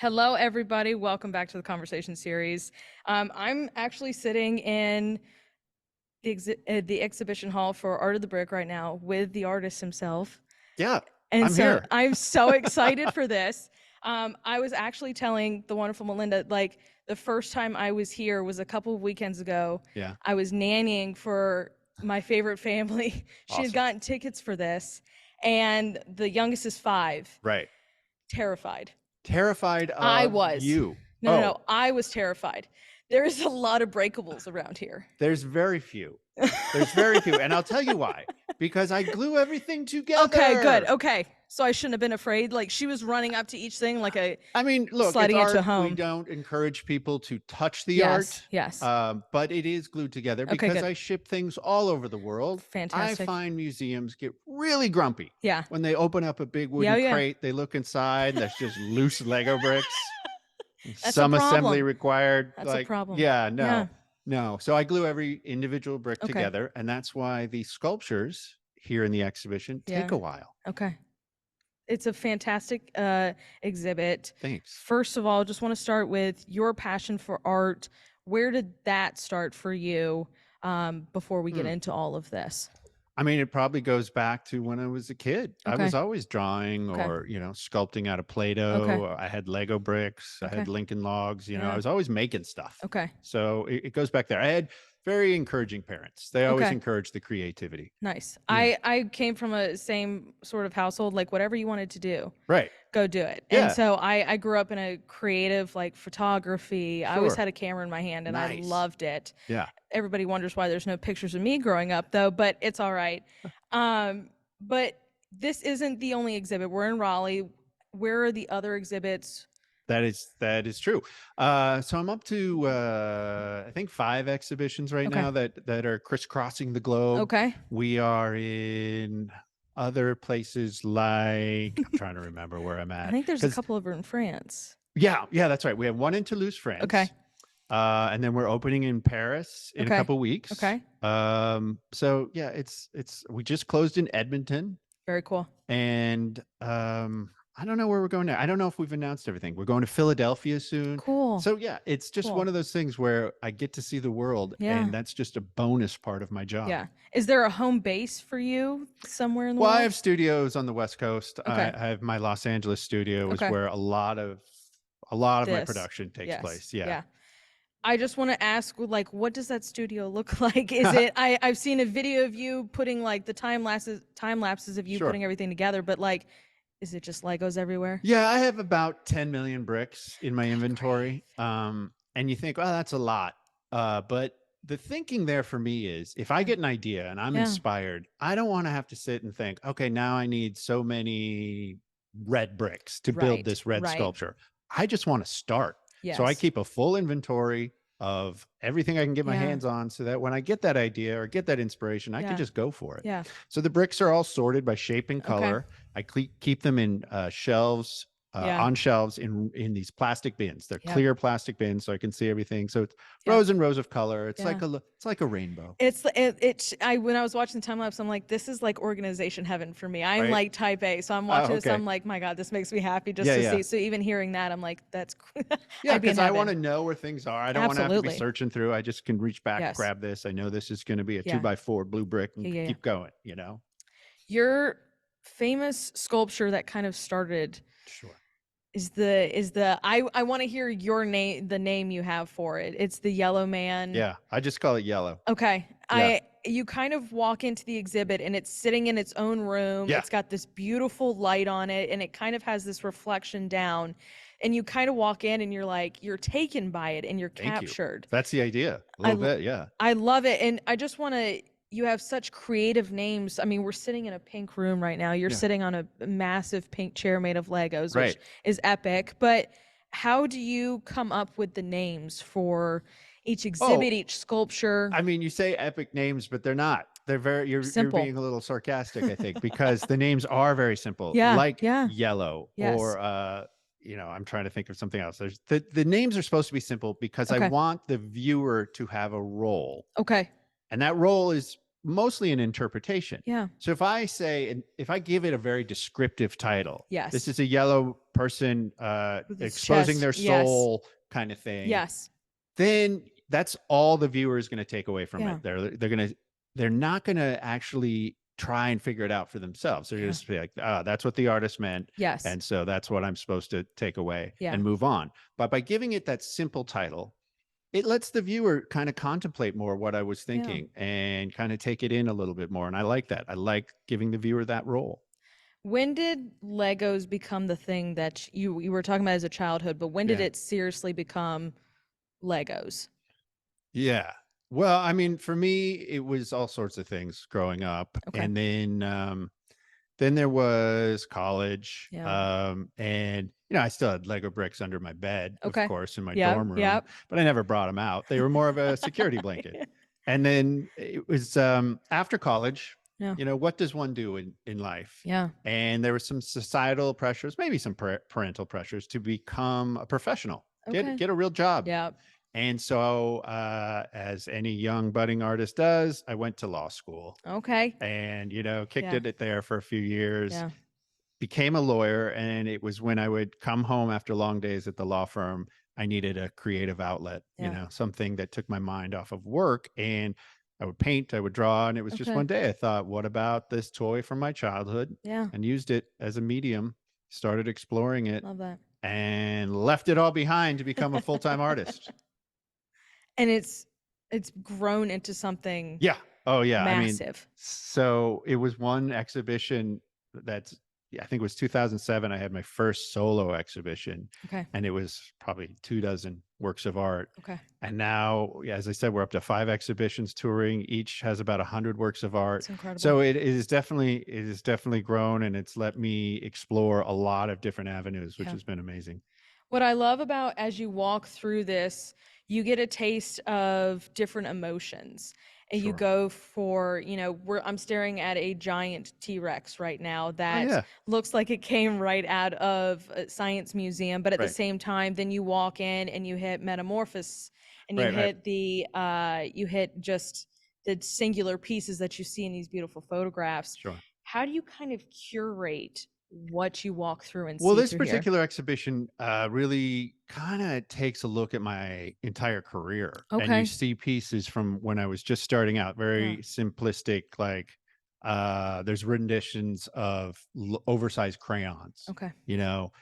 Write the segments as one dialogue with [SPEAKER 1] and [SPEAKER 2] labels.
[SPEAKER 1] Hello, everybody. Welcome back to the conversation series. I'm actually sitting in the exhibition hall for Art of the Brick right now with the artist himself.
[SPEAKER 2] Yeah,
[SPEAKER 1] And
[SPEAKER 2] I'm
[SPEAKER 1] so
[SPEAKER 2] here.
[SPEAKER 1] I'm so excited for this. I was actually telling the wonderful Melinda, like, the first time I was here was a couple of weekends ago.
[SPEAKER 2] Yeah,
[SPEAKER 1] I was nannying for my favorite family. She had
[SPEAKER 2] awesome.
[SPEAKER 1] gotten tickets for this, and the youngest is 5,
[SPEAKER 2] Right.
[SPEAKER 1] terrified.
[SPEAKER 2] Terrified
[SPEAKER 1] I
[SPEAKER 2] of
[SPEAKER 1] was.
[SPEAKER 2] you.
[SPEAKER 1] No.
[SPEAKER 2] Oh,
[SPEAKER 1] I was terrified. There's a lot of breakables around here.
[SPEAKER 2] there's very few. There's very few. And I'll tell you why. Because I glue everything
[SPEAKER 1] Okay, good.
[SPEAKER 2] together.
[SPEAKER 1] Okay. So I shouldn't have been afraid. Like, she was running up to each thing like a
[SPEAKER 2] I mean, look, it's
[SPEAKER 1] sliding into a
[SPEAKER 2] art. We
[SPEAKER 1] home.
[SPEAKER 2] don't encourage people to touch the art,
[SPEAKER 1] Yes, yes.
[SPEAKER 2] but it is glued together
[SPEAKER 1] Okay,
[SPEAKER 2] because
[SPEAKER 1] good.
[SPEAKER 2] I ship things all over the world. I
[SPEAKER 1] Fantastic.
[SPEAKER 2] find museums get really grumpy
[SPEAKER 1] Yeah.
[SPEAKER 2] when they open up a big
[SPEAKER 1] Yeah,
[SPEAKER 2] wooden
[SPEAKER 1] yeah.
[SPEAKER 2] crate. They look inside, and there's just loose Lego bricks.
[SPEAKER 1] That's a
[SPEAKER 2] Some assembly
[SPEAKER 1] problem.
[SPEAKER 2] required.
[SPEAKER 1] That's a
[SPEAKER 2] Like,
[SPEAKER 1] problem.
[SPEAKER 2] yeah,
[SPEAKER 1] Yeah.
[SPEAKER 2] no. So I glue every individual brick
[SPEAKER 1] Okay.
[SPEAKER 2] together. And that's why the sculptures here in the exhibition take
[SPEAKER 1] Yeah.
[SPEAKER 2] a while.
[SPEAKER 1] Okay. It's a fantastic exhibit.
[SPEAKER 2] Thanks.
[SPEAKER 1] First of all, just want to start with your passion for art. Where did that start for you before we get
[SPEAKER 2] Hmm.
[SPEAKER 1] into all of this?
[SPEAKER 2] I mean, it probably goes back to when I was a kid. I
[SPEAKER 1] Okay.
[SPEAKER 2] was always drawing
[SPEAKER 1] Okay.
[SPEAKER 2] or, sculpting out of
[SPEAKER 1] Okay.
[SPEAKER 2] Play-Doh. I had Lego bricks. I
[SPEAKER 1] Okay.
[SPEAKER 2] had Lincoln Logs. I
[SPEAKER 1] Yeah.
[SPEAKER 2] was always making stuff.
[SPEAKER 1] Okay.
[SPEAKER 2] So it goes back there. I had very encouraging parents. They always
[SPEAKER 1] Okay.
[SPEAKER 2] encouraged the creativity.
[SPEAKER 1] Nice.
[SPEAKER 2] Yeah.
[SPEAKER 1] I came from a same sort of household, like whatever you wanted to do,
[SPEAKER 2] Right.
[SPEAKER 1] go do it. And
[SPEAKER 2] Yeah.
[SPEAKER 1] so I grew up in a creative, like, photography. I always
[SPEAKER 2] Sure.
[SPEAKER 1] had a camera in my hand and I
[SPEAKER 2] Nice.
[SPEAKER 1] loved it.
[SPEAKER 2] Yeah.
[SPEAKER 1] Everybody wonders why there's no pictures of me growing up, though, but it's all right. But this isn't the only exhibit. We're in Raleigh. Where are the other exhibits?
[SPEAKER 2] That is true. So I'm up to I think 5 exhibitions right
[SPEAKER 1] Okay.
[SPEAKER 2] now that are crisscrossing the globe.
[SPEAKER 1] Okay.
[SPEAKER 2] We are in other places like I'm trying to remember where I'm
[SPEAKER 1] I
[SPEAKER 2] at
[SPEAKER 1] think there's a
[SPEAKER 2] because
[SPEAKER 1] couple over in France.
[SPEAKER 2] yeah, that's right. We have one in Toulouse,
[SPEAKER 1] Okay.
[SPEAKER 2] France, and then we're opening in Paris in a
[SPEAKER 1] Okay.
[SPEAKER 2] couple weeks.
[SPEAKER 1] Okay.
[SPEAKER 2] So yeah, it's we just closed in Edmonton.
[SPEAKER 1] Very cool.
[SPEAKER 2] And I don't know where we're going now. I don't know if we've announced everything. We're going to Philadelphia soon.
[SPEAKER 1] Cool.
[SPEAKER 2] So yeah, it's just
[SPEAKER 1] Cool.
[SPEAKER 2] one of those things where I get to see the world,
[SPEAKER 1] Yeah.
[SPEAKER 2] and that's just a bonus part of my job.
[SPEAKER 1] Yeah. Is there a home base for you somewhere in the
[SPEAKER 2] Well, I
[SPEAKER 1] world?
[SPEAKER 2] have studios on the West Coast.
[SPEAKER 1] Okay.
[SPEAKER 2] I have my Los Angeles studio is
[SPEAKER 1] Okay.
[SPEAKER 2] where a lot of my
[SPEAKER 1] This.
[SPEAKER 2] production takes
[SPEAKER 1] Yes.
[SPEAKER 2] place. Yeah.
[SPEAKER 1] Yeah. I just want to ask, like, what does that studio look like? Is it? I've seen a video of you putting, like, the time lapses of you
[SPEAKER 2] Sure.
[SPEAKER 1] putting everything together, but, like, is it just Legos everywhere?
[SPEAKER 2] Yeah, I have about 10 million bricks in my
[SPEAKER 1] Okay,
[SPEAKER 2] inventory.
[SPEAKER 1] great.
[SPEAKER 2] And you think, oh, that's a lot. But the thinking there for me is if I
[SPEAKER 1] Yeah.
[SPEAKER 2] get an idea and I'm
[SPEAKER 1] Yeah.
[SPEAKER 2] inspired, I don't want to have to sit and think, okay, now I need so many red bricks to build
[SPEAKER 1] Right.
[SPEAKER 2] this red
[SPEAKER 1] Right.
[SPEAKER 2] sculpture. I just want to start. So I
[SPEAKER 1] Yes.
[SPEAKER 2] keep a full inventory of everything I can get my
[SPEAKER 1] Yeah.
[SPEAKER 2] hands on so that when I get that idea or get that inspiration, I can
[SPEAKER 1] Yeah.
[SPEAKER 2] just go for it.
[SPEAKER 1] Yeah.
[SPEAKER 2] So the bricks are all sorted by shape and
[SPEAKER 1] Okay.
[SPEAKER 2] color. I keep them in shelves,
[SPEAKER 1] Yeah.
[SPEAKER 2] on shelves in these plastic bins. They're
[SPEAKER 1] Yep.
[SPEAKER 2] clear plastic bins, so I can see everything. So it's
[SPEAKER 1] Yep.
[SPEAKER 2] rows and rows of color. It's
[SPEAKER 1] Yeah.
[SPEAKER 2] like a rainbow,
[SPEAKER 1] When I was watching the time lapse, I'm like, this is like organization heaven for me. I'm
[SPEAKER 2] right?
[SPEAKER 1] like type A, so I'm
[SPEAKER 2] Oh,
[SPEAKER 1] watching this.
[SPEAKER 2] okay.
[SPEAKER 1] I'm like, my God, this makes me happy just
[SPEAKER 2] Yeah,
[SPEAKER 1] to
[SPEAKER 2] yeah,
[SPEAKER 1] see. So even hearing that, I'm like, that's
[SPEAKER 2] yeah.
[SPEAKER 1] I'd be in
[SPEAKER 2] Because I want to
[SPEAKER 1] heaven.
[SPEAKER 2] know where things are. I don't want to have to be
[SPEAKER 1] Absolutely.
[SPEAKER 2] searching through. I just can reach back,
[SPEAKER 1] Yes.
[SPEAKER 2] grab this. I know this is going to be a two
[SPEAKER 1] Yeah.
[SPEAKER 2] by four blue brick, and
[SPEAKER 1] Yeah. Yeah. Yeah.
[SPEAKER 2] keep going.
[SPEAKER 1] Your famous sculpture that kind of started
[SPEAKER 2] Sure.
[SPEAKER 1] I want to hear your name, the name you have for it. It's the Yellow Man.
[SPEAKER 2] Yeah, I just call it yellow.
[SPEAKER 1] Okay.
[SPEAKER 2] Yeah.
[SPEAKER 1] You kind of walk into the exhibit and it's sitting in its own room.
[SPEAKER 2] Yeah.
[SPEAKER 1] It's got this beautiful light on it and it kind of has this reflection down. And you kind of walk in and you're taken by it and you're
[SPEAKER 2] Thank you.
[SPEAKER 1] captured.
[SPEAKER 2] That's the idea. A
[SPEAKER 1] I
[SPEAKER 2] little bit. Yeah.
[SPEAKER 1] I love it. And I just want to, you have such creative names. I mean, we're sitting in a pink room right now. You're
[SPEAKER 2] Yeah.
[SPEAKER 1] sitting on a massive pink chair made of Legos,
[SPEAKER 2] Right.
[SPEAKER 1] which is epic. But how do you come up with the names for each exhibit,
[SPEAKER 2] Oh,
[SPEAKER 1] each sculpture?
[SPEAKER 2] I mean, you say epic names, but they're not. They're you're
[SPEAKER 1] Simple.
[SPEAKER 2] being a little sarcastic, I think, because the names are very simple.
[SPEAKER 1] Yeah,
[SPEAKER 2] Like
[SPEAKER 1] yeah.
[SPEAKER 2] yellow
[SPEAKER 1] Yes.
[SPEAKER 2] or I'm trying to think of something else. There's the names are supposed to be simple because I
[SPEAKER 1] Okay.
[SPEAKER 2] want the viewer to have a role.
[SPEAKER 1] Okay.
[SPEAKER 2] And that role is mostly an interpretation.
[SPEAKER 1] Yeah.
[SPEAKER 2] So if I say, and if I give it a very descriptive title, this
[SPEAKER 1] Yes.
[SPEAKER 2] is a yellow person
[SPEAKER 1] With his
[SPEAKER 2] exposing
[SPEAKER 1] chest.
[SPEAKER 2] their
[SPEAKER 1] Yes.
[SPEAKER 2] soul kind of thing,
[SPEAKER 1] Yes.
[SPEAKER 2] then that's all the viewer is going to take away from it.
[SPEAKER 1] Yeah.
[SPEAKER 2] They're not going to actually try and figure it out for themselves. They're
[SPEAKER 1] Yeah.
[SPEAKER 2] just be like, ah, that's what the artist meant.
[SPEAKER 1] Yes.
[SPEAKER 2] And so that's what I'm supposed to take away
[SPEAKER 1] Yeah.
[SPEAKER 2] and move on. But by giving it that simple title, it lets the viewer kind of contemplate more what I was
[SPEAKER 1] Yeah.
[SPEAKER 2] thinking and kind of take it in a little bit more. And I like that. I like giving the viewer that role.
[SPEAKER 1] When did Legos become the thing that you were talking about as a childhood, but when did
[SPEAKER 2] Yeah.
[SPEAKER 1] it seriously become Legos?
[SPEAKER 2] Yeah. Well, I mean, for me, it was all sorts of things growing up.
[SPEAKER 1] Okay.
[SPEAKER 2] And then there was college.
[SPEAKER 1] Yeah.
[SPEAKER 2] And, you know, I still had Lego bricks under my bed, of
[SPEAKER 1] Okay.
[SPEAKER 2] course, in my
[SPEAKER 1] Yep.
[SPEAKER 2] dorm room,
[SPEAKER 1] Yep.
[SPEAKER 2] but I never brought them out. They were more of a security blanket. And then it was after college,
[SPEAKER 1] Yeah.
[SPEAKER 2] you know, what does one do in life?
[SPEAKER 1] Yeah.
[SPEAKER 2] And there were some societal pressures, maybe some parental pressures to become a professional,
[SPEAKER 1] Okay.
[SPEAKER 2] get a real job.
[SPEAKER 1] Yep.
[SPEAKER 2] And so, as any young budding artist does, I went to law school
[SPEAKER 1] Okay.
[SPEAKER 2] and, you know, kicked
[SPEAKER 1] Yeah.
[SPEAKER 2] it there for a few years,
[SPEAKER 1] Yeah.
[SPEAKER 2] became a lawyer. And it was when I would come home after long days at the law firm, I needed a creative outlet, you
[SPEAKER 1] Yeah.
[SPEAKER 2] know, something that took my mind off of work. And I would paint, I would draw. And it was just
[SPEAKER 1] Okay.
[SPEAKER 2] one day I thought, what about this toy from my childhood?
[SPEAKER 1] Yeah.
[SPEAKER 2] And used it as a medium, started exploring it,
[SPEAKER 1] Love that.
[SPEAKER 2] and left it all behind to become a full time artist.
[SPEAKER 1] And it's grown into something
[SPEAKER 2] Yeah. Oh, yeah. I mean,
[SPEAKER 1] massive.
[SPEAKER 2] so it was one exhibition that's, yeah, I think it was 2007. I had my first solo exhibition,
[SPEAKER 1] Okay.
[SPEAKER 2] and it was probably 24 works of art.
[SPEAKER 1] Okay.
[SPEAKER 2] And now, yeah, as I said, we're up to 5 exhibitions touring. Each has about 100 works of art.
[SPEAKER 1] It's incredible.
[SPEAKER 2] So it is definitely grown, and it's let me explore a lot of different avenues, which
[SPEAKER 1] Yeah.
[SPEAKER 2] has been amazing.
[SPEAKER 1] What I love about as you walk through this, you get a taste of different emotions. And you
[SPEAKER 2] Sure.
[SPEAKER 1] go for, I'm staring at a giant T-Rex right now
[SPEAKER 2] Oh,
[SPEAKER 1] that
[SPEAKER 2] yeah.
[SPEAKER 1] looks like it came right out of a science museum, but at the
[SPEAKER 2] Right.
[SPEAKER 1] same time, then you walk in and you hit Metamorphosis and
[SPEAKER 2] Right. Right.
[SPEAKER 1] you hit just the singular pieces that you see in these beautiful photographs.
[SPEAKER 2] Sure.
[SPEAKER 1] How do you kind of curate what you walk through and
[SPEAKER 2] Well,
[SPEAKER 1] see
[SPEAKER 2] this
[SPEAKER 1] through here?
[SPEAKER 2] particular exhibition really kind of takes a look at my entire career, and you
[SPEAKER 1] Okay.
[SPEAKER 2] see pieces from when I was just starting out,
[SPEAKER 1] Yeah.
[SPEAKER 2] very simplistic, like there's renditions of oversized crayons.
[SPEAKER 1] Okay.
[SPEAKER 2] You know,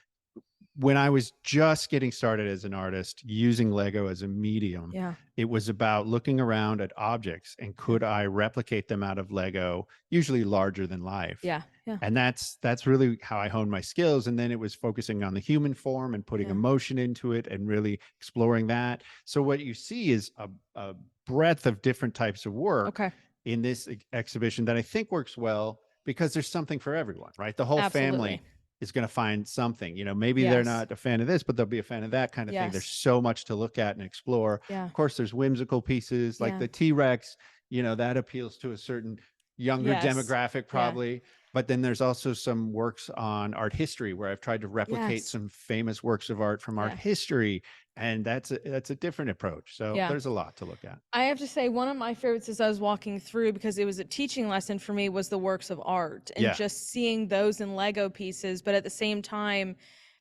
[SPEAKER 2] when I was just getting started as an artist using Lego as a medium,
[SPEAKER 1] Yeah.
[SPEAKER 2] it was about looking around at objects and
[SPEAKER 1] Yeah.
[SPEAKER 2] could I replicate them out of Lego, usually larger than life.
[SPEAKER 1] Yeah. Yeah.
[SPEAKER 2] And that's really how I honed my skills. And then it was focusing on the human form and putting
[SPEAKER 1] Yeah.
[SPEAKER 2] emotion into it and really exploring that. So what you see is a breadth of different types of work
[SPEAKER 1] Okay.
[SPEAKER 2] in this exhibition that I think works well because there's something for everyone, right? The whole
[SPEAKER 1] Absolutely.
[SPEAKER 2] family is going to find something. You know, maybe they're
[SPEAKER 1] Yes.
[SPEAKER 2] not a fan of this, but they'll be a fan of that kind of thing. There's
[SPEAKER 1] Yes.
[SPEAKER 2] so much to look at and explore.
[SPEAKER 1] Yeah.
[SPEAKER 2] Of course, there's whimsical pieces like
[SPEAKER 1] Yeah.
[SPEAKER 2] the T-Rex, you know, that appeals to a certain younger
[SPEAKER 1] Yes.
[SPEAKER 2] demographic
[SPEAKER 1] Yeah.
[SPEAKER 2] probably. But then there's also some works on art history where I've tried to replicate
[SPEAKER 1] Yes.
[SPEAKER 2] some famous works of art from art
[SPEAKER 1] Yeah.
[SPEAKER 2] history. And that's a different approach. So
[SPEAKER 1] Yeah.
[SPEAKER 2] there's a lot to look at.
[SPEAKER 1] I have to say, one of my favorites as I was walking through, because it was a teaching lesson for me, was the works of art and
[SPEAKER 2] Yeah.
[SPEAKER 1] just seeing those in Lego pieces. But at the same time,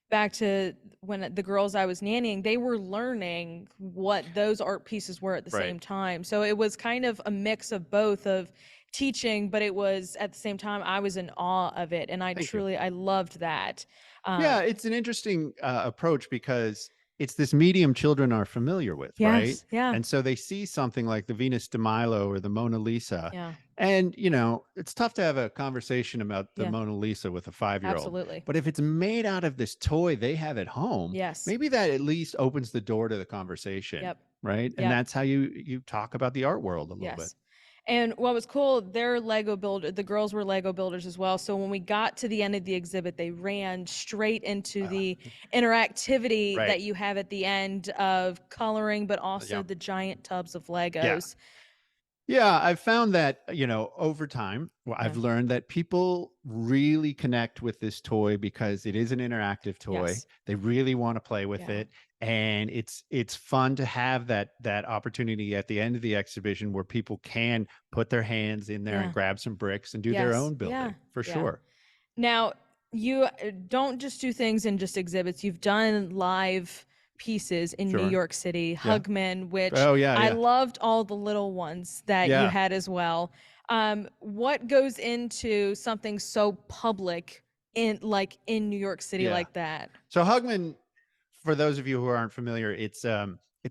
[SPEAKER 1] back to when the girls I was nannying, they were learning what those art pieces were at the
[SPEAKER 2] Right.
[SPEAKER 1] same time. So it was kind of a mix of both of teaching, but it was at the same time, I was in awe of it. And
[SPEAKER 2] Thank you.
[SPEAKER 1] I loved that.
[SPEAKER 2] Yeah, it's an interesting approach because it's this medium children are familiar with, right?
[SPEAKER 1] Yes. Yeah.
[SPEAKER 2] And so they see something like the Venus de Milo or the Mona Lisa.
[SPEAKER 1] Yeah.
[SPEAKER 2] And, you know, it's tough to have a conversation about the
[SPEAKER 1] Yeah.
[SPEAKER 2] Mona Lisa with a 5-year-old.
[SPEAKER 1] Absolutely.
[SPEAKER 2] But if it's made out of this toy they have at home,
[SPEAKER 1] Yes.
[SPEAKER 2] maybe that at least opens the door to the conversation.
[SPEAKER 1] Yep.
[SPEAKER 2] Right. And
[SPEAKER 1] Yep.
[SPEAKER 2] that's how you talk about the art world a little bit.
[SPEAKER 1] Yes. And what was cool, the girls were Lego builders as well. So when we got to the end of the exhibit, they ran straight into the interactivity
[SPEAKER 2] Right.
[SPEAKER 1] that you have at the end of coloring, but also
[SPEAKER 2] Yeah.
[SPEAKER 1] the giant tubs of
[SPEAKER 2] Yeah.
[SPEAKER 1] Legos.
[SPEAKER 2] Yeah, I've found that, over time, well,
[SPEAKER 1] Yeah.
[SPEAKER 2] I've learned that people really connect with this toy because it is an interactive toy.
[SPEAKER 1] Yes.
[SPEAKER 2] They really want to play with
[SPEAKER 1] Yeah.
[SPEAKER 2] it, and it's fun to have that opportunity at the end of the exhibition where people can put their hands in there and
[SPEAKER 1] Yeah.
[SPEAKER 2] grab some bricks and do their
[SPEAKER 1] Yes.
[SPEAKER 2] own
[SPEAKER 1] Yeah.
[SPEAKER 2] building, for
[SPEAKER 1] Yeah.
[SPEAKER 2] sure.
[SPEAKER 1] Now, you don't just do things in just exhibits. You've done live pieces in New
[SPEAKER 2] Sure.
[SPEAKER 1] York City,
[SPEAKER 2] Yeah.
[SPEAKER 1] Hugman, which
[SPEAKER 2] Oh, yeah,
[SPEAKER 1] I
[SPEAKER 2] yeah.
[SPEAKER 1] loved all the little ones that you
[SPEAKER 2] Yeah.
[SPEAKER 1] had as well. What goes into something so public in New York City
[SPEAKER 2] Yeah.
[SPEAKER 1] like that?
[SPEAKER 2] So Hugman, for those of you who aren't familiar, it's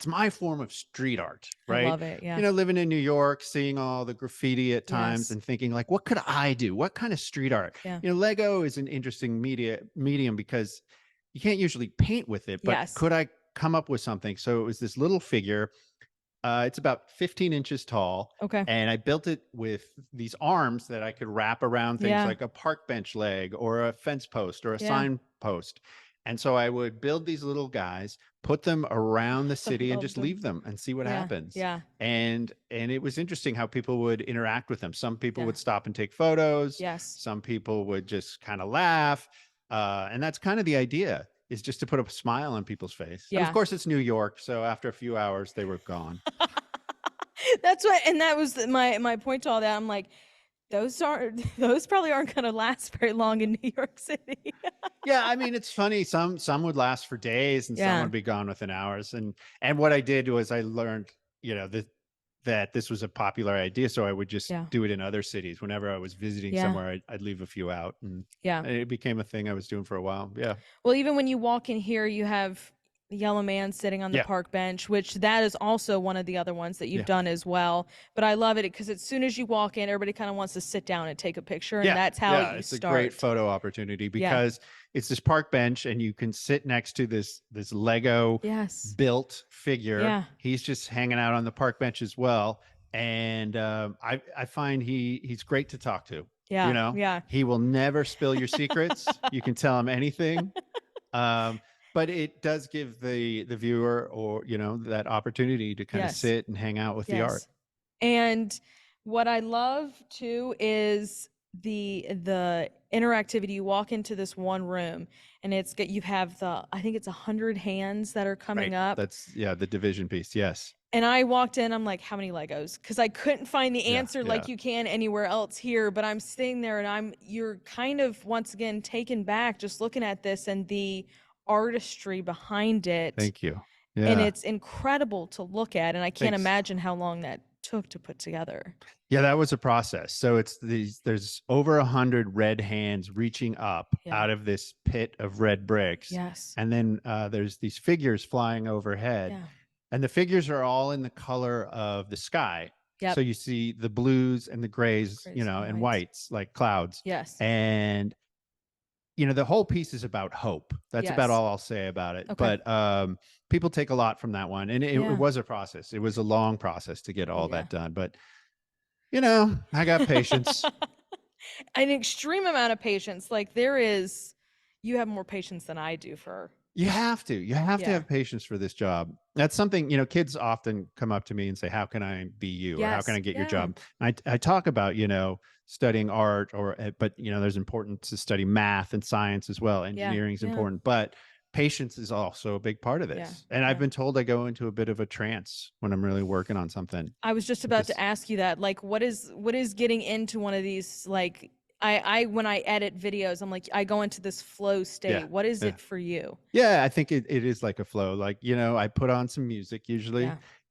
[SPEAKER 2] my form of street art,
[SPEAKER 1] I
[SPEAKER 2] right?
[SPEAKER 1] love it. Yeah.
[SPEAKER 2] Living in New York, seeing all the graffiti at times
[SPEAKER 1] Yes.
[SPEAKER 2] and thinking like, what could I do? What kind of street art?
[SPEAKER 1] Yeah.
[SPEAKER 2] Lego is an interesting medium because you can't usually paint with it, but
[SPEAKER 1] Yes.
[SPEAKER 2] could I come up with something? So it was this little figure. It's about 15 inches tall.
[SPEAKER 1] Okay.
[SPEAKER 2] And I built it with these arms that I could wrap around things
[SPEAKER 1] Yeah.
[SPEAKER 2] like a park bench leg or a fence post or a
[SPEAKER 1] Yeah.
[SPEAKER 2] sign post. And so I would build these little guys, put them around the
[SPEAKER 1] I
[SPEAKER 2] city and
[SPEAKER 1] love
[SPEAKER 2] just
[SPEAKER 1] them.
[SPEAKER 2] leave them and see what
[SPEAKER 1] Yeah.
[SPEAKER 2] happens.
[SPEAKER 1] Yeah.
[SPEAKER 2] And it was interesting how people would interact with them. Some people
[SPEAKER 1] Yeah.
[SPEAKER 2] would stop and take photos.
[SPEAKER 1] Yes.
[SPEAKER 2] Some people would just kind of laugh. And that's kind of the idea, is just to put a smile on people's face. And of
[SPEAKER 1] Yeah.
[SPEAKER 2] course, it's New York. So after a few hours, they were gone.
[SPEAKER 1] That's what, and that was my point to all that. I'm like, those probably aren't going to last very long in New York City.
[SPEAKER 2] Yeah, I mean, it's funny. Some would last for days, and some
[SPEAKER 1] Yeah.
[SPEAKER 2] would be gone within hours. And what I did was I learned, that this was a popular idea, so I would just
[SPEAKER 1] Yeah.
[SPEAKER 2] do it in other cities. Whenever I was visiting
[SPEAKER 1] Yeah.
[SPEAKER 2] somewhere, I'd leave a few out, and
[SPEAKER 1] Yeah.
[SPEAKER 2] it became a thing I was doing for a while. Yeah,
[SPEAKER 1] Well, even when you walk in here, you have the yellow man sitting on the
[SPEAKER 2] yeah,
[SPEAKER 1] park bench, which that is also one of the other ones that you've
[SPEAKER 2] yeah.
[SPEAKER 1] done as well. But I love it because as soon as you walk in, everybody kind of wants to sit down and take a picture, and
[SPEAKER 2] Yeah,
[SPEAKER 1] that's how
[SPEAKER 2] yeah,
[SPEAKER 1] you
[SPEAKER 2] it's a great
[SPEAKER 1] start.
[SPEAKER 2] photo opportunity
[SPEAKER 1] Yeah.
[SPEAKER 2] because it's this park bench and you can sit next to this Lego
[SPEAKER 1] Yes.
[SPEAKER 2] built figure.
[SPEAKER 1] Yeah.
[SPEAKER 2] He's just hanging out on the park bench as well, and I find he's great to talk to.
[SPEAKER 1] Yeah. Yeah.
[SPEAKER 2] He will never spill your secrets. You can tell him anything. Um, but it does give the viewer, or that opportunity to kind of
[SPEAKER 1] Yes.
[SPEAKER 2] sit and hang out with the art.
[SPEAKER 1] Yes. And what I love too is the interactivity. You walk into this one room and you have I think it's 100 hands that are
[SPEAKER 2] Right.
[SPEAKER 1] coming up.
[SPEAKER 2] That's, yeah, the division piece. Yes.
[SPEAKER 1] And I walked in, I'm like, how many Legos? Because I couldn't find the
[SPEAKER 2] Yeah.
[SPEAKER 1] answer
[SPEAKER 2] Yeah.
[SPEAKER 1] like you can anywhere else here. But I'm sitting there and you're kind of once again taken back just looking at this and the artistry behind it.
[SPEAKER 2] Thank you.
[SPEAKER 1] And
[SPEAKER 2] Yeah.
[SPEAKER 1] it's incredible to look at. And I can't
[SPEAKER 2] Thanks.
[SPEAKER 1] imagine how long that took to put together.
[SPEAKER 2] Yeah, that was a process. So there's over 100 red hands reaching up
[SPEAKER 1] Yeah.
[SPEAKER 2] out of this pit of red bricks.
[SPEAKER 1] Yes.
[SPEAKER 2] And then there's these figures flying overhead.
[SPEAKER 1] Yeah.
[SPEAKER 2] And the figures are all in the color of the sky.
[SPEAKER 1] Yep.
[SPEAKER 2] So you see the blues and the grays,
[SPEAKER 1] Grays and
[SPEAKER 2] and
[SPEAKER 1] whites.
[SPEAKER 2] whites like clouds.
[SPEAKER 1] Yes.
[SPEAKER 2] And the whole piece is about hope. That's about
[SPEAKER 1] Yes.
[SPEAKER 2] all I'll say about it.
[SPEAKER 1] Okay.
[SPEAKER 2] But people take a lot from that one, and it
[SPEAKER 1] Yeah.
[SPEAKER 2] was a process. It was a long process to get all
[SPEAKER 1] Yeah.
[SPEAKER 2] that done. But I got patience.
[SPEAKER 1] An extreme amount of patience. Like you have more patience than I do for.
[SPEAKER 2] You have to. You have to
[SPEAKER 1] Yeah.
[SPEAKER 2] have patience for this job. That's something, kids often come up to me and say, "How can I be you?" or "How can
[SPEAKER 1] Yes.
[SPEAKER 2] I get your
[SPEAKER 1] Yeah.
[SPEAKER 2] job?" I talk about, studying art, but there's important to study math and science as well.
[SPEAKER 1] Yeah.
[SPEAKER 2] Engineering is
[SPEAKER 1] Yeah.
[SPEAKER 2] important, but patience is also a big part of
[SPEAKER 1] Yeah.
[SPEAKER 2] this. And I've
[SPEAKER 1] Yeah.
[SPEAKER 2] been told I go into a bit of a trance when I'm really working on something.
[SPEAKER 1] I was just about to ask you that. Like, what is getting into one of these? Like, I when I edit videos, I'm like, I go into this flow state.
[SPEAKER 2] Yeah.
[SPEAKER 1] What is
[SPEAKER 2] Yeah.
[SPEAKER 1] it for you?
[SPEAKER 2] Yeah, I think it is like a flow. Like, I put on some music usually,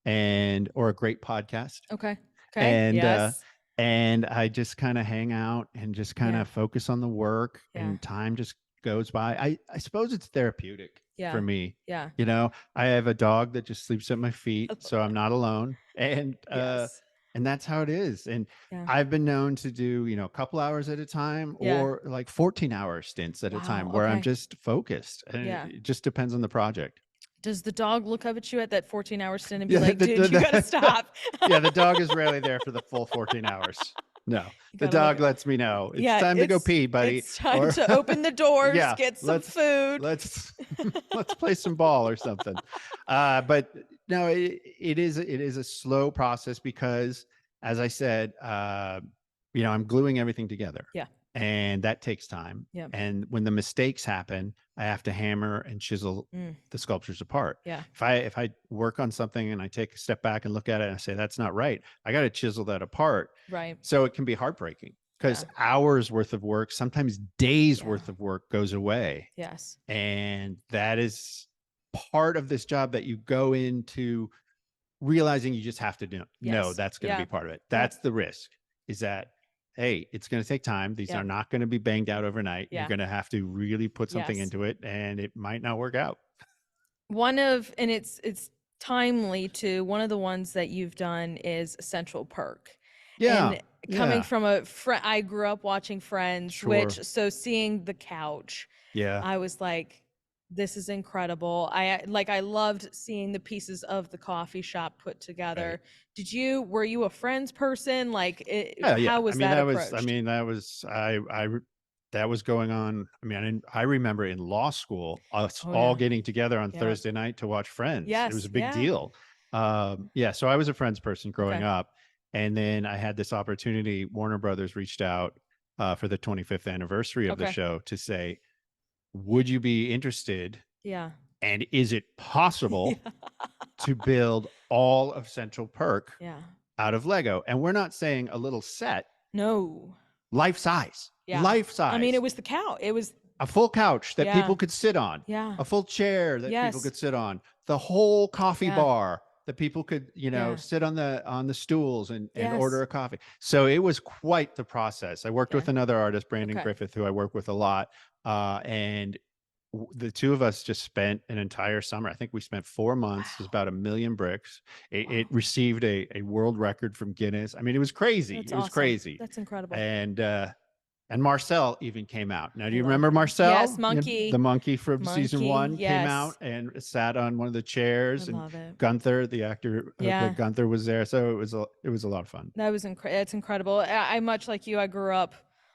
[SPEAKER 1] Yeah.
[SPEAKER 2] or a great podcast.
[SPEAKER 1] Okay. Okay.
[SPEAKER 2] and
[SPEAKER 1] Yes.
[SPEAKER 2] and I just kind of hang out and just kind
[SPEAKER 1] Yeah.
[SPEAKER 2] of focus on the work,
[SPEAKER 1] Yeah.
[SPEAKER 2] and time just goes by. I suppose it's therapeutic
[SPEAKER 1] Yeah.
[SPEAKER 2] for me.
[SPEAKER 1] Yeah.
[SPEAKER 2] I have a dog that just sleeps at my
[SPEAKER 1] I
[SPEAKER 2] feet,
[SPEAKER 1] love
[SPEAKER 2] so I'm
[SPEAKER 1] that.
[SPEAKER 2] not alone.
[SPEAKER 1] Yes.
[SPEAKER 2] And that's how it is. And
[SPEAKER 1] Yeah.
[SPEAKER 2] I've been known to do, a couple hours at a time,
[SPEAKER 1] Yeah.
[SPEAKER 2] or like 14-hour stints at a
[SPEAKER 1] Wow.
[SPEAKER 2] time where I'm
[SPEAKER 1] Okay.
[SPEAKER 2] just focused. And
[SPEAKER 1] Yeah.
[SPEAKER 2] it just depends on the project.
[SPEAKER 1] Does the dog look up at you at that 14-hour stint and be
[SPEAKER 2] Yeah,
[SPEAKER 1] like, dude, you gotta stop?
[SPEAKER 2] Yeah, the dog is rarely there for the full 14 hours. No,
[SPEAKER 1] You
[SPEAKER 2] the
[SPEAKER 1] gotta look
[SPEAKER 2] dog
[SPEAKER 1] at-
[SPEAKER 2] lets me know it's
[SPEAKER 1] Yeah,
[SPEAKER 2] time to go pee, buddy.
[SPEAKER 1] It's time
[SPEAKER 2] Or-
[SPEAKER 1] to open the doors,
[SPEAKER 2] Yeah,
[SPEAKER 1] get some
[SPEAKER 2] let's-
[SPEAKER 1] food.
[SPEAKER 2] let's let's play some ball or something. But no, it is a slow process because as I said, I'm gluing everything together,
[SPEAKER 1] Yeah.
[SPEAKER 2] and that takes time.
[SPEAKER 1] Yeah.
[SPEAKER 2] And when the mistakes happen, I have to hammer and chisel
[SPEAKER 1] Mm.
[SPEAKER 2] the sculptures apart.
[SPEAKER 1] Yeah.
[SPEAKER 2] If I work on something and I take a step back and look at it and I say that's not right, I got to chisel that apart.
[SPEAKER 1] Right.
[SPEAKER 2] So it can be heartbreaking because
[SPEAKER 1] Yeah.
[SPEAKER 2] hours worth of work, sometimes days
[SPEAKER 1] Yeah.
[SPEAKER 2] worth of work goes away.
[SPEAKER 1] Yes.
[SPEAKER 2] And that is part of this job that you go into realizing you just have to do. No,
[SPEAKER 1] Yes.
[SPEAKER 2] that's going to be
[SPEAKER 1] Yeah.
[SPEAKER 2] part of it.
[SPEAKER 1] Yep.
[SPEAKER 2] That's the risk, is that, hey, it's going to take time. These are
[SPEAKER 1] Yep.
[SPEAKER 2] not going to be banged out overnight. You're
[SPEAKER 1] Yeah.
[SPEAKER 2] going to have to really put something
[SPEAKER 1] Yes.
[SPEAKER 2] into it, and it might not work out.
[SPEAKER 1] One of, and it's timely too. One of the ones that you've done is Central Perk.
[SPEAKER 2] Yeah.
[SPEAKER 1] And coming
[SPEAKER 2] Yeah.
[SPEAKER 1] from I grew up watching Friends, which,
[SPEAKER 2] Sure.
[SPEAKER 1] so seeing the couch,
[SPEAKER 2] Yeah.
[SPEAKER 1] I was like, this is incredible. I loved seeing the pieces of the coffee shop put
[SPEAKER 2] Right.
[SPEAKER 1] together. Were you a Friends person?
[SPEAKER 2] Yeah,
[SPEAKER 1] How
[SPEAKER 2] yeah. I
[SPEAKER 1] was
[SPEAKER 2] mean,
[SPEAKER 1] that
[SPEAKER 2] that was I
[SPEAKER 1] approached?
[SPEAKER 2] mean, that was I re that was going on. I mean, I remember in law school, us
[SPEAKER 1] Oh
[SPEAKER 2] all
[SPEAKER 1] yeah.
[SPEAKER 2] getting together on
[SPEAKER 1] Yep.
[SPEAKER 2] Thursday night to watch Friends. It was a
[SPEAKER 1] Yes.
[SPEAKER 2] big
[SPEAKER 1] Yeah.
[SPEAKER 2] deal. Yeah, so I was a Friends person growing
[SPEAKER 1] Okay.
[SPEAKER 2] up, and then I had this opportunity. Warner Brothers reached out, for the 25th anniversary of the
[SPEAKER 1] Okay.
[SPEAKER 2] show to say, "Would you be interested,
[SPEAKER 1] Yeah.
[SPEAKER 2] and is it possible
[SPEAKER 1] Yeah.
[SPEAKER 2] to build all of Central Perk
[SPEAKER 1] Yeah.
[SPEAKER 2] out of Lego?" And we're not saying a little set,
[SPEAKER 1] No.
[SPEAKER 2] life size,
[SPEAKER 1] Yeah.
[SPEAKER 2] life
[SPEAKER 1] I mean, it
[SPEAKER 2] size,
[SPEAKER 1] was the cow. It was,
[SPEAKER 2] a full couch that
[SPEAKER 1] yeah.
[SPEAKER 2] people could sit on,
[SPEAKER 1] Yeah.
[SPEAKER 2] a full chair that people
[SPEAKER 1] Yes.
[SPEAKER 2] could sit on, the whole coffee
[SPEAKER 1] Yeah.
[SPEAKER 2] bar that people could,
[SPEAKER 1] Yeah.
[SPEAKER 2] sit on the stools and order
[SPEAKER 1] Yes.
[SPEAKER 2] a coffee. So it was quite the process. I worked
[SPEAKER 1] Yeah.
[SPEAKER 2] with another artist, Brandon
[SPEAKER 1] Okay.
[SPEAKER 2] Griffith, who I work with a lot, and the two of us just spent an entire summer. I think we spent 4 months. It was
[SPEAKER 1] Wow.
[SPEAKER 2] about 1 million bricks. It
[SPEAKER 1] Wow.
[SPEAKER 2] received a world record from Guinness. I mean, it was crazy.
[SPEAKER 1] That's
[SPEAKER 2] It was
[SPEAKER 1] awesome.
[SPEAKER 2] crazy.
[SPEAKER 1] That's incredible.
[SPEAKER 2] And Marcel even came out. Now, do
[SPEAKER 1] I
[SPEAKER 2] you
[SPEAKER 1] love
[SPEAKER 2] remember
[SPEAKER 1] him. Yes,
[SPEAKER 2] Marcel? The
[SPEAKER 1] monkey.
[SPEAKER 2] monkey from season
[SPEAKER 1] Monkey.
[SPEAKER 2] one came out
[SPEAKER 1] Yes.
[SPEAKER 2] and sat on one of the
[SPEAKER 1] I
[SPEAKER 2] chairs, and
[SPEAKER 1] love it.
[SPEAKER 2] Gunther, the actor who played
[SPEAKER 1] Yeah.
[SPEAKER 2] Gunther, was there. So it was a lot of fun.
[SPEAKER 1] That was That's incredible. I much like you, I grew up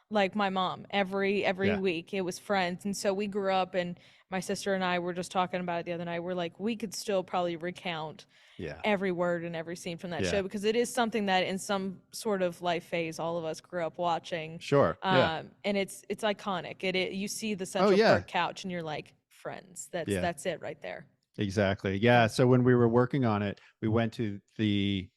[SPEAKER 1] like my mom. Every
[SPEAKER 2] Yeah,
[SPEAKER 1] week it was Friends, and so we grew up. And my sister and I were just talking about it the other night. We're like, we could still probably recount
[SPEAKER 2] yeah,
[SPEAKER 1] every word and every scene from that
[SPEAKER 2] yeah.
[SPEAKER 1] show, because it is something that in some sort of life phase all of us grew up watching.
[SPEAKER 2] Sure. Yeah.
[SPEAKER 1] And it's iconic. You see the
[SPEAKER 2] Oh
[SPEAKER 1] Central
[SPEAKER 2] yeah.
[SPEAKER 1] Perk couch and you're like, Friends.
[SPEAKER 2] Yeah.
[SPEAKER 1] That's it right there.
[SPEAKER 2] Exactly. Yeah.
[SPEAKER 1] Yeah.
[SPEAKER 2] So when we were working on it, we went to the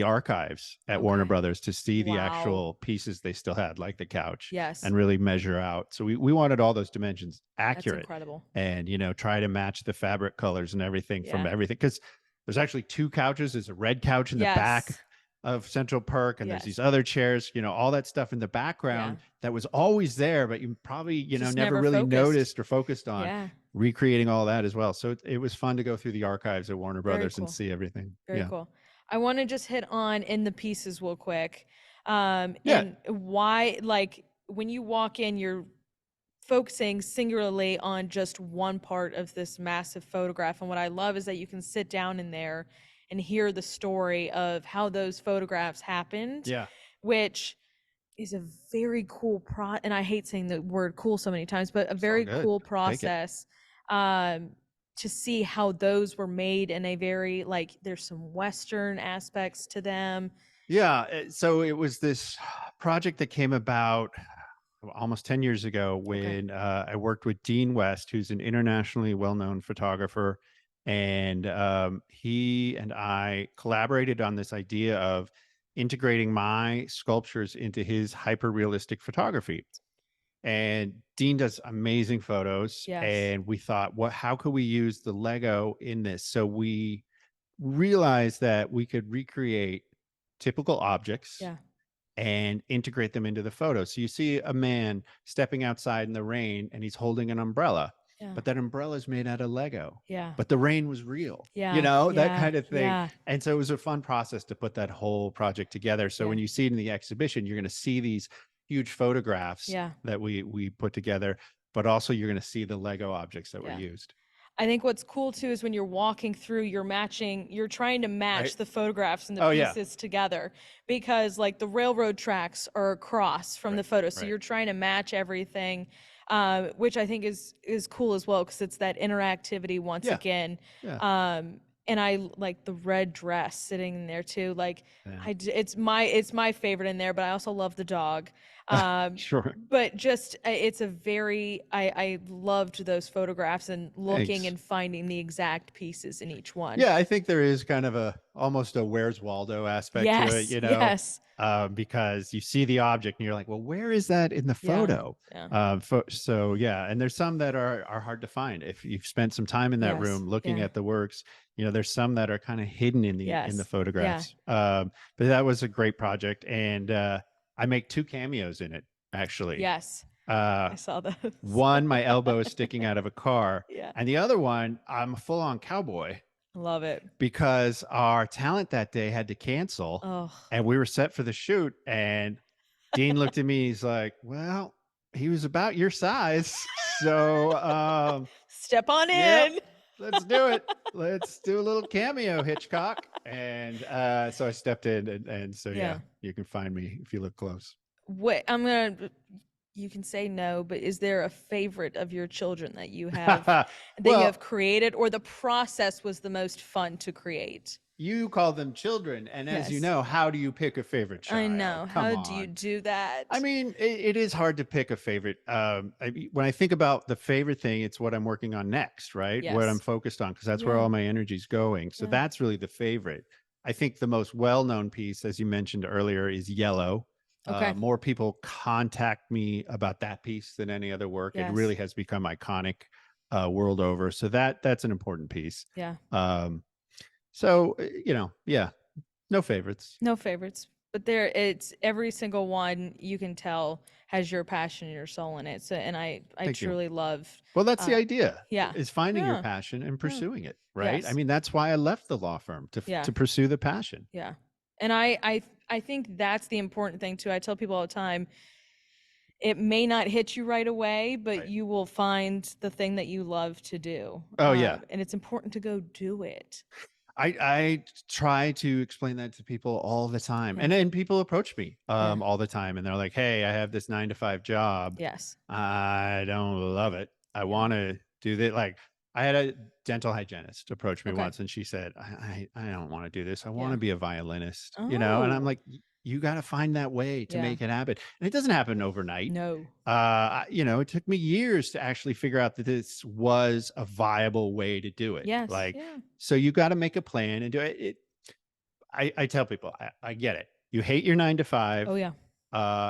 [SPEAKER 2] archives at Warner
[SPEAKER 1] Okay.
[SPEAKER 2] Brothers to see the
[SPEAKER 1] Wow.
[SPEAKER 2] actual pieces they still had, like the couch,
[SPEAKER 1] Yes.
[SPEAKER 2] and really measure out. So we wanted all those dimensions
[SPEAKER 1] That's
[SPEAKER 2] accurate,
[SPEAKER 1] incredible.
[SPEAKER 2] and try to match the fabric colors and everything from
[SPEAKER 1] Yeah.
[SPEAKER 2] everything, because there's actually two couches. There's a red couch in the back
[SPEAKER 1] Yes.
[SPEAKER 2] of Central Perk, and there's these
[SPEAKER 1] Yes.
[SPEAKER 2] other chairs, all that stuff in the
[SPEAKER 1] Yeah.
[SPEAKER 2] background that was always there, but you probably,
[SPEAKER 1] Just
[SPEAKER 2] never
[SPEAKER 1] never
[SPEAKER 2] really
[SPEAKER 1] focused.
[SPEAKER 2] noticed or focused on
[SPEAKER 1] Yeah.
[SPEAKER 2] recreating all that as well. So it was fun to go through the archives at Warner
[SPEAKER 1] Very
[SPEAKER 2] Brothers and
[SPEAKER 1] cool.
[SPEAKER 2] see everything.
[SPEAKER 1] Very
[SPEAKER 2] Yeah.
[SPEAKER 1] cool. I want to just hit on in the pieces real quick.
[SPEAKER 2] Yeah.
[SPEAKER 1] And why, like, when you walk in, you're focusing singularly on just one part of this massive photograph. And what I love is that you can sit down in there and hear the story of how those photographs happened,
[SPEAKER 2] Yeah.
[SPEAKER 1] which is a very cool and I hate saying the word cool so many times, but a
[SPEAKER 2] It's all
[SPEAKER 1] very
[SPEAKER 2] good.
[SPEAKER 1] cool
[SPEAKER 2] Take it.
[SPEAKER 1] process, um, to see how those were made in a very, like, there's some Western aspects to them.
[SPEAKER 2] Yeah. So it was this project that came about almost 10 years ago
[SPEAKER 1] Okay.
[SPEAKER 2] when I worked with Dean West, who's an internationally well known photographer. And he and I collaborated on this idea of integrating my sculptures into his hyper realistic photography. And Dean does amazing photos.
[SPEAKER 1] Yes.
[SPEAKER 2] And we thought, how could we use the Lego in this? So we realized that we could recreate typical objects
[SPEAKER 1] Yeah.
[SPEAKER 2] and integrate them into the photo. So you see a man stepping outside in the rain and he's holding an umbrella,
[SPEAKER 1] Yeah.
[SPEAKER 2] but that umbrella is made out of Lego.
[SPEAKER 1] Yeah.
[SPEAKER 2] But the rain was real,
[SPEAKER 1] Yeah.
[SPEAKER 2] that
[SPEAKER 1] Yeah.
[SPEAKER 2] kind of thing.
[SPEAKER 1] Yeah.
[SPEAKER 2] And so it was a fun process to put that whole project together. So
[SPEAKER 1] Yeah.
[SPEAKER 2] when you see it in the exhibition, you're going to see these huge photographs
[SPEAKER 1] Yeah.
[SPEAKER 2] that we put together, but also you're going to see the Lego objects that were
[SPEAKER 1] Yeah.
[SPEAKER 2] used.
[SPEAKER 1] I think what's cool too is when you're walking through, you're trying to
[SPEAKER 2] Right?
[SPEAKER 1] match the photographs and the
[SPEAKER 2] Oh yeah.
[SPEAKER 1] pieces together, because like the railroad tracks are across from the
[SPEAKER 2] Right.
[SPEAKER 1] photo. So
[SPEAKER 2] Right.
[SPEAKER 1] you're trying to match everything, which I think is cool as well, because it's that interactivity once
[SPEAKER 2] Yeah.
[SPEAKER 1] again.
[SPEAKER 2] Yeah.
[SPEAKER 1] and I like the red dress sitting in there too. Like
[SPEAKER 2] Yeah.
[SPEAKER 1] it's my favorite in there, but I also love the dog.
[SPEAKER 2] Sure.
[SPEAKER 1] But just it's a very I loved those photographs and looking
[SPEAKER 2] Thanks.
[SPEAKER 1] and finding the exact pieces in each one.
[SPEAKER 2] Yeah, I think there is kind of a almost a Where's Waldo aspect to it,
[SPEAKER 1] Yes, yes,
[SPEAKER 2] because you see the object and you're like, well, where is that in the
[SPEAKER 1] yeah,
[SPEAKER 2] photo?
[SPEAKER 1] yeah,
[SPEAKER 2] So yeah, and there's some that are hard to find. If you've spent some time in that
[SPEAKER 1] yes,
[SPEAKER 2] room looking
[SPEAKER 1] yeah,
[SPEAKER 2] at the works, there's some that are kind of hidden in the
[SPEAKER 1] yes, yeah,
[SPEAKER 2] photographs. But that was a great project, and I make two cameos in it actually.
[SPEAKER 1] yes.
[SPEAKER 2] Uh,
[SPEAKER 1] I saw those.
[SPEAKER 2] One, my elbow is sticking out of a car,
[SPEAKER 1] Yeah,
[SPEAKER 2] and the other one, I'm a full on cowboy
[SPEAKER 1] love it.
[SPEAKER 2] because our talent that day had to cancel
[SPEAKER 1] Oh,
[SPEAKER 2] and we were set for the shoot. And Dean looked at me, he's like, well, he was about your size. So,
[SPEAKER 1] step on
[SPEAKER 2] yep,
[SPEAKER 1] in.
[SPEAKER 2] let's do it. Let's do a little cameo, Hitchcock. And so I stepped in, and so, yeah,
[SPEAKER 1] Yeah.
[SPEAKER 2] you can find me if you look close.
[SPEAKER 1] What I'm gonna you can say no, but is there a favorite of your children that you have
[SPEAKER 2] Well,
[SPEAKER 1] created, or the process was the most fun to create?
[SPEAKER 2] you call them children. And as you
[SPEAKER 1] Yes.
[SPEAKER 2] know, how do you pick a favorite
[SPEAKER 1] I
[SPEAKER 2] child?
[SPEAKER 1] know.
[SPEAKER 2] Come
[SPEAKER 1] How do you
[SPEAKER 2] on.
[SPEAKER 1] do
[SPEAKER 2] I
[SPEAKER 1] that?
[SPEAKER 2] mean, it is hard to pick a favorite. When I think about the favorite thing, it's what I'm working on next, right? What I'm
[SPEAKER 1] Yes.
[SPEAKER 2] focused on, because that's where
[SPEAKER 1] Yeah.
[SPEAKER 2] all my energy's going. So
[SPEAKER 1] Yeah.
[SPEAKER 2] that's really the favorite. I think the most well known piece, as you mentioned earlier, is Yellow.
[SPEAKER 1] Okay.
[SPEAKER 2] More people contact me about that piece than any other work. It
[SPEAKER 1] Yes.
[SPEAKER 2] really has become iconic world over. So that's an important piece.
[SPEAKER 1] Yeah.
[SPEAKER 2] Um, so yeah, no favorites.
[SPEAKER 1] No favorites, but there it's every single one you can tell has your passion and your soul in it. So, and I
[SPEAKER 2] Thank you.
[SPEAKER 1] truly love,
[SPEAKER 2] Well, that's the
[SPEAKER 1] uh,
[SPEAKER 2] idea,
[SPEAKER 1] yeah,
[SPEAKER 2] is finding your
[SPEAKER 1] yeah,
[SPEAKER 2] passion and
[SPEAKER 1] yeah,
[SPEAKER 2] pursuing it, right? I
[SPEAKER 1] yes,
[SPEAKER 2] mean, that's why I left the law firm
[SPEAKER 1] yeah,
[SPEAKER 2] to pursue the passion.
[SPEAKER 1] yeah. And I think that's the important thing too. I tell people all the time, it may not hit you right away, but
[SPEAKER 2] Right.
[SPEAKER 1] you will find the thing that you love to do.
[SPEAKER 2] Oh yeah.
[SPEAKER 1] And it's important to go do it.
[SPEAKER 2] I try to explain that to people all the time.
[SPEAKER 1] Yeah,
[SPEAKER 2] And then people approach me
[SPEAKER 1] yeah,
[SPEAKER 2] all the time and they're like, "Hey, I have this 9 to 5 job.
[SPEAKER 1] yes,
[SPEAKER 2] I don't love it. I
[SPEAKER 1] yeah,
[SPEAKER 2] want to do that." Like, I had a dental hygienist approach me
[SPEAKER 1] okay,
[SPEAKER 2] once and she said, I don't want to do this. I want
[SPEAKER 1] yeah.
[SPEAKER 2] to be a violinist, and I'm
[SPEAKER 1] Oh,
[SPEAKER 2] like, You got to find that way to
[SPEAKER 1] yeah.
[SPEAKER 2] make it happen. And it doesn't happen overnight.
[SPEAKER 1] No.
[SPEAKER 2] It took me years to actually figure out that this was a viable way to do it.
[SPEAKER 1] Yes.
[SPEAKER 2] Like,
[SPEAKER 1] Yeah.
[SPEAKER 2] so you got to make a plan and do it. I tell people, I get it. You hate your 9 to 5,
[SPEAKER 1] Oh yeah.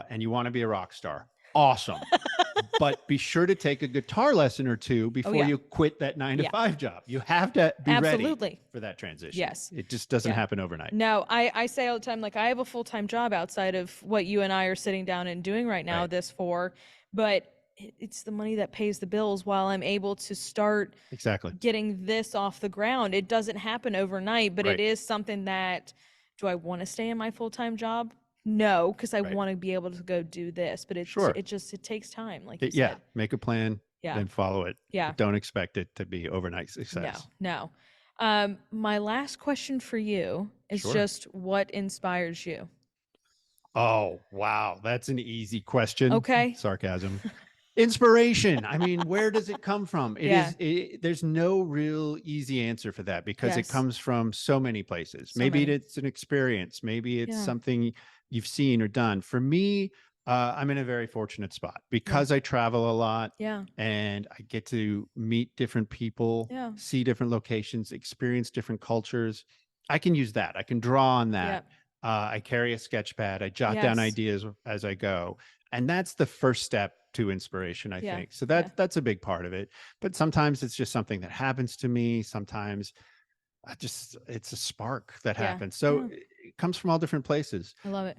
[SPEAKER 2] and you want to be a rock star. Awesome. But be sure to take a guitar lesson or two
[SPEAKER 1] Oh
[SPEAKER 2] before
[SPEAKER 1] yeah.
[SPEAKER 2] you quit that nine to
[SPEAKER 1] Yeah.
[SPEAKER 2] five job. You have to be ready
[SPEAKER 1] Absolutely.
[SPEAKER 2] for that transition.
[SPEAKER 1] Yes.
[SPEAKER 2] It just doesn't
[SPEAKER 1] Yeah.
[SPEAKER 2] happen overnight.
[SPEAKER 1] No, I say all the time, like I have a full-time job outside of what you and I are sitting down and doing right now,
[SPEAKER 2] Right.
[SPEAKER 1] this for, but it's the money that pays the bills while I'm able to start
[SPEAKER 2] Exactly.
[SPEAKER 1] getting this off the ground. It doesn't happen overnight, but it
[SPEAKER 2] Right.
[SPEAKER 1] is something that, do I want to stay in my full-time job? No, because I
[SPEAKER 2] Right.
[SPEAKER 1] want to be able to go do this, but
[SPEAKER 2] Sure.
[SPEAKER 1] it takes time, like you
[SPEAKER 2] Yeah.
[SPEAKER 1] said.
[SPEAKER 2] Make a plan,
[SPEAKER 1] Yeah.
[SPEAKER 2] then follow it.
[SPEAKER 1] Yeah.
[SPEAKER 2] But don't expect it to be overnight
[SPEAKER 1] No,
[SPEAKER 2] success.
[SPEAKER 1] no. My last question for you is
[SPEAKER 2] Sure.
[SPEAKER 1] just what inspires you?
[SPEAKER 2] Oh, wow. That's an easy question.
[SPEAKER 1] Okay.
[SPEAKER 2] Sarcasm. Inspiration. I mean, where does it come from?
[SPEAKER 1] Yeah.
[SPEAKER 2] There's no real easy answer for that because it
[SPEAKER 1] Yes.
[SPEAKER 2] comes from so many places.
[SPEAKER 1] So
[SPEAKER 2] Maybe
[SPEAKER 1] many.
[SPEAKER 2] it's an experience, maybe it's
[SPEAKER 1] Yeah.
[SPEAKER 2] something you've seen or done. For me, I'm in a very fortunate spot
[SPEAKER 1] Yeah.
[SPEAKER 2] because I travel a lot
[SPEAKER 1] Yeah.
[SPEAKER 2] and I get to meet different people,
[SPEAKER 1] Yeah.
[SPEAKER 2] see different locations, experience different cultures. I can use that. I can draw on
[SPEAKER 1] Yeah.
[SPEAKER 2] that. I carry a sketch pad. I jot down
[SPEAKER 1] Yes.
[SPEAKER 2] ideas as I go, and that's the first step to inspiration, I
[SPEAKER 1] Yeah.
[SPEAKER 2] think. So
[SPEAKER 1] Yeah.
[SPEAKER 2] that's a big part of it. But sometimes it's just something that happens to me. Sometimes it's a spark that
[SPEAKER 1] Yeah.
[SPEAKER 2] happens. So
[SPEAKER 1] Yeah.
[SPEAKER 2] it comes from all different places.
[SPEAKER 1] I love it.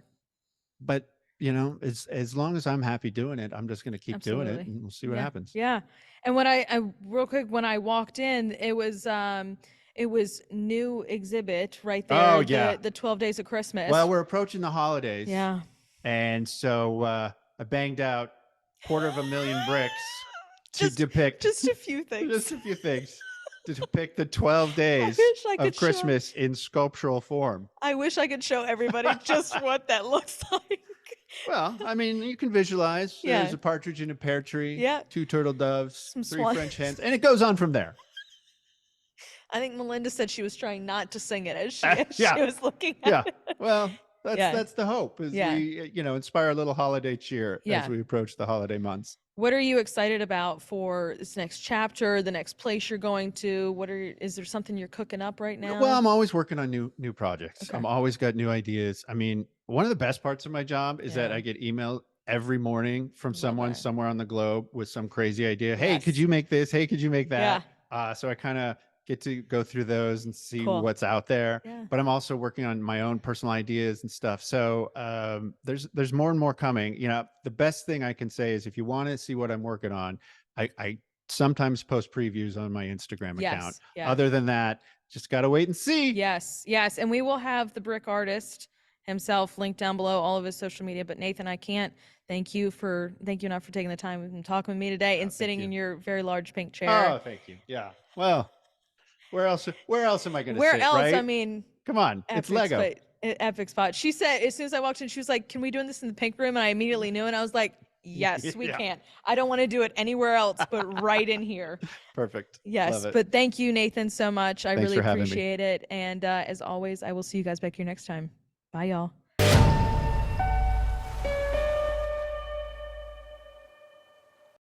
[SPEAKER 2] But as long as I'm happy doing it, I'm just going to keep doing it,
[SPEAKER 1] Absolutely.
[SPEAKER 2] and we'll see what
[SPEAKER 1] Yeah.
[SPEAKER 2] happens.
[SPEAKER 1] Yeah. And when I real quick, when I walked in, it was new exhibit right
[SPEAKER 2] Oh
[SPEAKER 1] there,
[SPEAKER 2] yeah.
[SPEAKER 1] the 12 days of
[SPEAKER 2] Well,
[SPEAKER 1] Christmas.
[SPEAKER 2] we're approaching the holidays,
[SPEAKER 1] Yeah.
[SPEAKER 2] and so I banged out 250,000 bricks to
[SPEAKER 1] just
[SPEAKER 2] depict
[SPEAKER 1] just a few
[SPEAKER 2] just
[SPEAKER 1] things.
[SPEAKER 2] a few things to depict the 12
[SPEAKER 1] I
[SPEAKER 2] days
[SPEAKER 1] wish I
[SPEAKER 2] of
[SPEAKER 1] could show
[SPEAKER 2] Christmas in sculptural form.
[SPEAKER 1] I wish I could show everybody just what that looks like.
[SPEAKER 2] Well, I mean, you can visualize there's
[SPEAKER 1] Yeah.
[SPEAKER 2] a partridge in a pear tree,
[SPEAKER 1] Yeah.
[SPEAKER 2] two turtle doves,
[SPEAKER 1] Some
[SPEAKER 2] three
[SPEAKER 1] swan
[SPEAKER 2] French hens, and it goes on from there.
[SPEAKER 1] I think Melinda said she was trying not to sing it as she
[SPEAKER 2] Yeah.
[SPEAKER 1] was looking
[SPEAKER 2] Yeah.
[SPEAKER 1] at it.
[SPEAKER 2] Well,
[SPEAKER 1] Yeah.
[SPEAKER 2] that's the hope as
[SPEAKER 1] Yeah.
[SPEAKER 2] we, inspire a little holiday cheer as
[SPEAKER 1] Yeah.
[SPEAKER 2] we approach the holiday months.
[SPEAKER 1] What are you excited about for this next chapter, the next place you're going to? Is there something you're cooking up right
[SPEAKER 2] Well,
[SPEAKER 1] now?
[SPEAKER 2] I'm always working on new projects.
[SPEAKER 1] Okay.
[SPEAKER 2] I'm always got new ideas. I mean, one of the best parts of my job is that
[SPEAKER 1] Yeah.
[SPEAKER 2] I get email every morning from
[SPEAKER 1] Love
[SPEAKER 2] someone
[SPEAKER 1] that.
[SPEAKER 2] somewhere on the globe with some crazy idea. Hey, could
[SPEAKER 1] Yes.
[SPEAKER 2] you make this? Hey, could you make
[SPEAKER 1] Yeah.
[SPEAKER 2] that? So I kind of get to go through those and see
[SPEAKER 1] Cool.
[SPEAKER 2] what's out there.
[SPEAKER 1] Yeah.
[SPEAKER 2] But I'm also working on my own personal ideas and stuff. So there's more and more coming. The best thing I can say is if you want to see what I'm working on, I sometimes post previews on my Instagram account.
[SPEAKER 1] Yes. Yeah.
[SPEAKER 2] Other than that, just got to wait and see.
[SPEAKER 1] Yes. Yes. And we will have the brick artist himself linked down below, all of his social media. But Nathan, I can't thank you enough for taking the time and talking with me today and sitting in your very large pink chair.
[SPEAKER 2] Oh, thank you. Yeah. Well, where else am I going to
[SPEAKER 1] Where
[SPEAKER 2] sit,
[SPEAKER 1] else? I
[SPEAKER 2] right?
[SPEAKER 1] mean,
[SPEAKER 2] Come on. It's
[SPEAKER 1] epic
[SPEAKER 2] Lego.
[SPEAKER 1] spot. Epic spot. She said as soon as I walked in, she was like, "Can we do this in the pink room?" And I immediately knew, and I was like, "Yes, we
[SPEAKER 2] Yeah.
[SPEAKER 1] can." I don't want to do it anywhere else, but right in here.
[SPEAKER 2] Perfect.
[SPEAKER 1] Yes,
[SPEAKER 2] Love it.
[SPEAKER 1] but thank you, Nathan, so much. I
[SPEAKER 2] Thanks
[SPEAKER 1] really
[SPEAKER 2] for having me.
[SPEAKER 1] appreciate it. And as always, I will see you guys back here next time. Bye, y'all.